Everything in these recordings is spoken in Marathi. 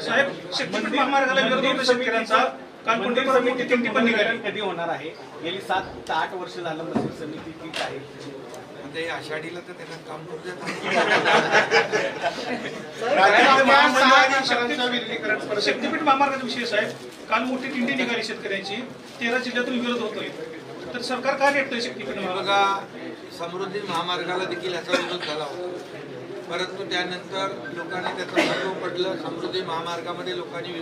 साहेब, शक्तीपीठ महामार्गाला विरोध होता शेतकऱ्यांचा. काल मंदिर समिती दिंडी पण निघाली. कधी होणार आहे? गेली 7 ते 8 वर्ष झालं मंदिर समिती तीच आहे. ते आषाढीला तर त्यांना काम करू देतात. शक्तीपीठ महामार्गाचा विषय साहेब, काल मोठी दिंडी निघाली शेतकऱ्यांची. 13 जिल्ह्यातून विरोध होतोय. तर सरकार काय रेटतोय शक्तीपीठ बघा, समृद्धी महामार्गाला देखील याचा विरोध झाला होता, परंतु त्यानंतर लोकांनी त्याचं महत्त्व पडलं. समृद्धी महामार्गामध्ये लोकांनी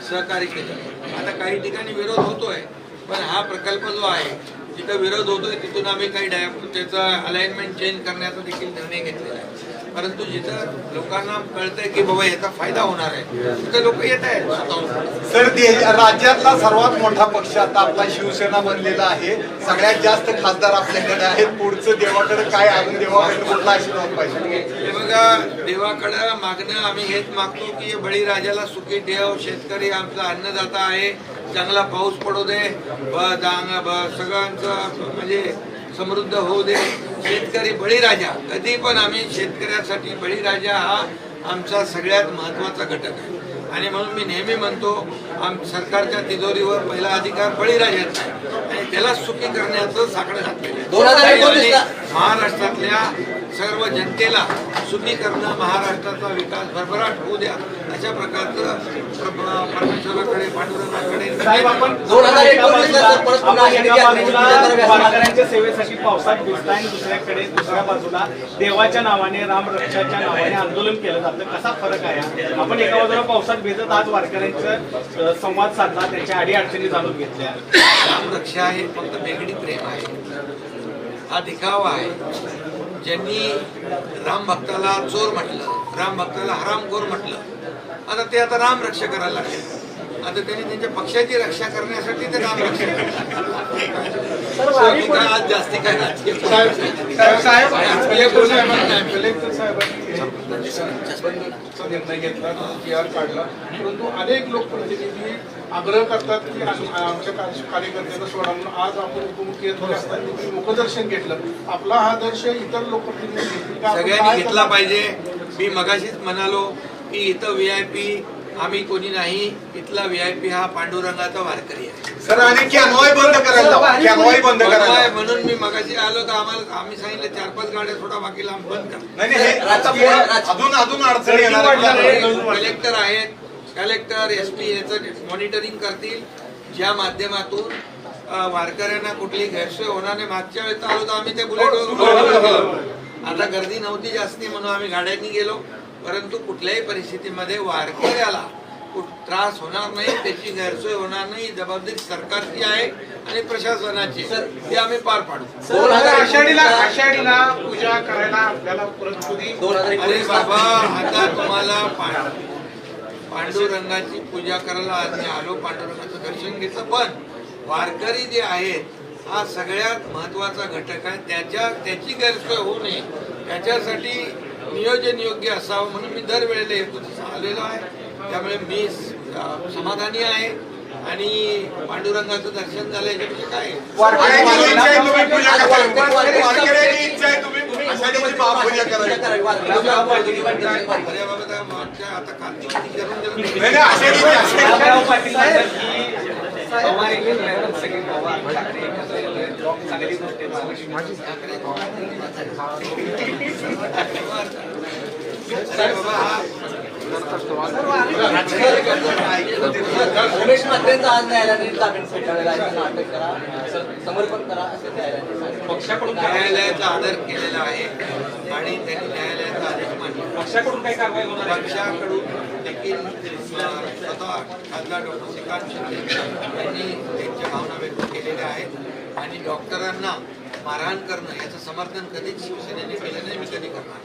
सहकार्य केलं. आता काही ठिकाणी विरोध होतोय, पण हा प्रकल्प जो आहे जिथं विरोध होतोय तिथून आम्ही काही त्याचं अलाइनमेंट चेंज करण्याचा देखील निर्णय घेतलेला आहे. परंतु जिथं लोकांना कळतंय की बाबा याचा फायदा होणार आहे तिथं लोक येत आहेत. सर, राज्यातला सर्वात मोठा पक्ष आता आपला शिवसेना बनलेला आहे. सगळ्यात जास्त खासदार आपल्याकडे आहेत. पुढचं देवाकडे काय अजून देवाकडे कुठला आशीर्वाद पाहिजे? हे बघा, देवाकडं मागणं आम्ही हेच मागतो की बळीराजाला सुखी ठेव, शेतकरी आमचा अन्नदाता आहे, चांगला पाऊस पडू दे, सगळ्यांचं म्हणजे समृद्ध होऊ दे. शेतकरी बळीराजा, कधी पण आम्ही शेतकऱ्यासाठी बळीराजा हा आमचा सगळ्यात महत्त्वाचा घटक आहे. आणि म्हणून मी नेहमी म्हणतो, सरकारच्या तिजोरीवर पहिला अधिकार बळीराजाचा आहे आणि त्याला सुखी करण्याचं साकडं घातलेलं आहे. महाराष्ट्रातल्या सर्व जनतेला सुखी करणं, महाराष्ट्राचा विकास भरभराट होऊ द्या, अशा प्रकारचं परमेश्वराकडे, पांडुरंगाकडे. साहेब, आपण 2019 वारकऱ्यांच्या सेवेसाठी पावसात भिजताय आणि दुसऱ्या बाजूला देवाच्या नावाने, रामरक्षाच्या नावाने आंदोलन केलं जातं. कसा फरक आहे? आपण एका बाजूला पावसात भिजत आज वारकऱ्यांचा संवाद साधला, त्यांच्या अडीअडचणी जाणून घेतल्या. रामरक्षा हे फक्त वेगळी प्रेम आहे, हा दिखावा आहे. ज्यांनी राम भक्ताला चोर म्हटलं, राम भक्ताला हरामखोर म्हटलं, आता ते आता राम रक्षा करायला लागले. आता त्यांनी त्यांच्या पक्षाची रक्षा करण्यासाठी ते राम रक्षा आज जास्ती काय राजकीय निर्णय घेतला, PR काढला, परंतु अनेक लोकप्रतिनिधी आग्रह करतात की आमच्या कार्यकर्त्यांना सोडा म्हणून. आज आपण उपमुख्यमंत्री असताना तुम्ही मुखदर्शन घेतलं. आपला हा दर्श इतर लोकप्रतिनिधी सगळ्यांनी घेतला पाहिजे. मी मगाशीच म्हणालो की इथं VIP आम्ही कोणी नाही, इथला VIP हा पांडुरंगाचा वारकरी आहे. सर, आणि कॅनॉय बंद करायला म्हणून मी मगाशी आलो तर आम्ही सांगितलं 4-5 गाड्या थोडा बाकीला बंद करा. अजून अडचणी येणार. कलेक्टर आहेत, कलेक्टर SP याचं मॉनिटरिंग करतील, ज्या माध्यमातून वारकऱ्यांना कुठली गैरसोय होणार नाही. मागच्या वेळेस आलो तर आम्ही ते बुलेटवर, आता गर्दी नव्हती जास्ती म्हणून आम्ही गाड्यांनी गेलो. परंतु कुठल्याही परिस्थितीमध्ये वारकऱ्याला त्रास होणार नाही, त्याची गैरसोय होणार नाही, जबाबदारी सरकारची आहे आणि प्रशासनाची, ती आम्ही पार पाडू. आषाढीला पूजा करायला आपल्याला परत कधी. अरे बाबा, आता तुम्हाला पांडुरंगाची पूजा करायला आम्ही आलो, पांडुरंगाचं दर्शन घेतलं. पण वारकरी जे आहेत हा सगळ्यात महत्वाचा घटक आहे. त्याची गैरसोय होऊ नये, त्याच्यासाठी नियोजन योग्य असावं म्हणून मी दरवेळेला येतो तसं आलेलो आहे. त्यामुळे मी समाधानी आहे आणि पांडुरंगाचं दर्शन झालं याच्यापेक्षा काय. आता कार्तिक उमेश म्हात्रेंचा आज न्यायालयाने जामीन फेटाळला, अटक करा, समर्पण करा असे न्यायालयाने पक्षाकडून न्यायालयाचा आदर केलेला आहे आणि त्यांनी न्यायालयाचा आदेश मानला. पक्षाकडून काही कारवाई होणार? पक्षाकडून देखील स्वतः खासदार डॉक्टर श्रीकांत शिंदे यांनी त्यांच्या भावना व्यक्त केलेल्या आहेत आणि डॉक्टरांना मारहाण करणं याचं समर्थन कधीच शिवसेनेने केलं नाही, मी कधी करणार.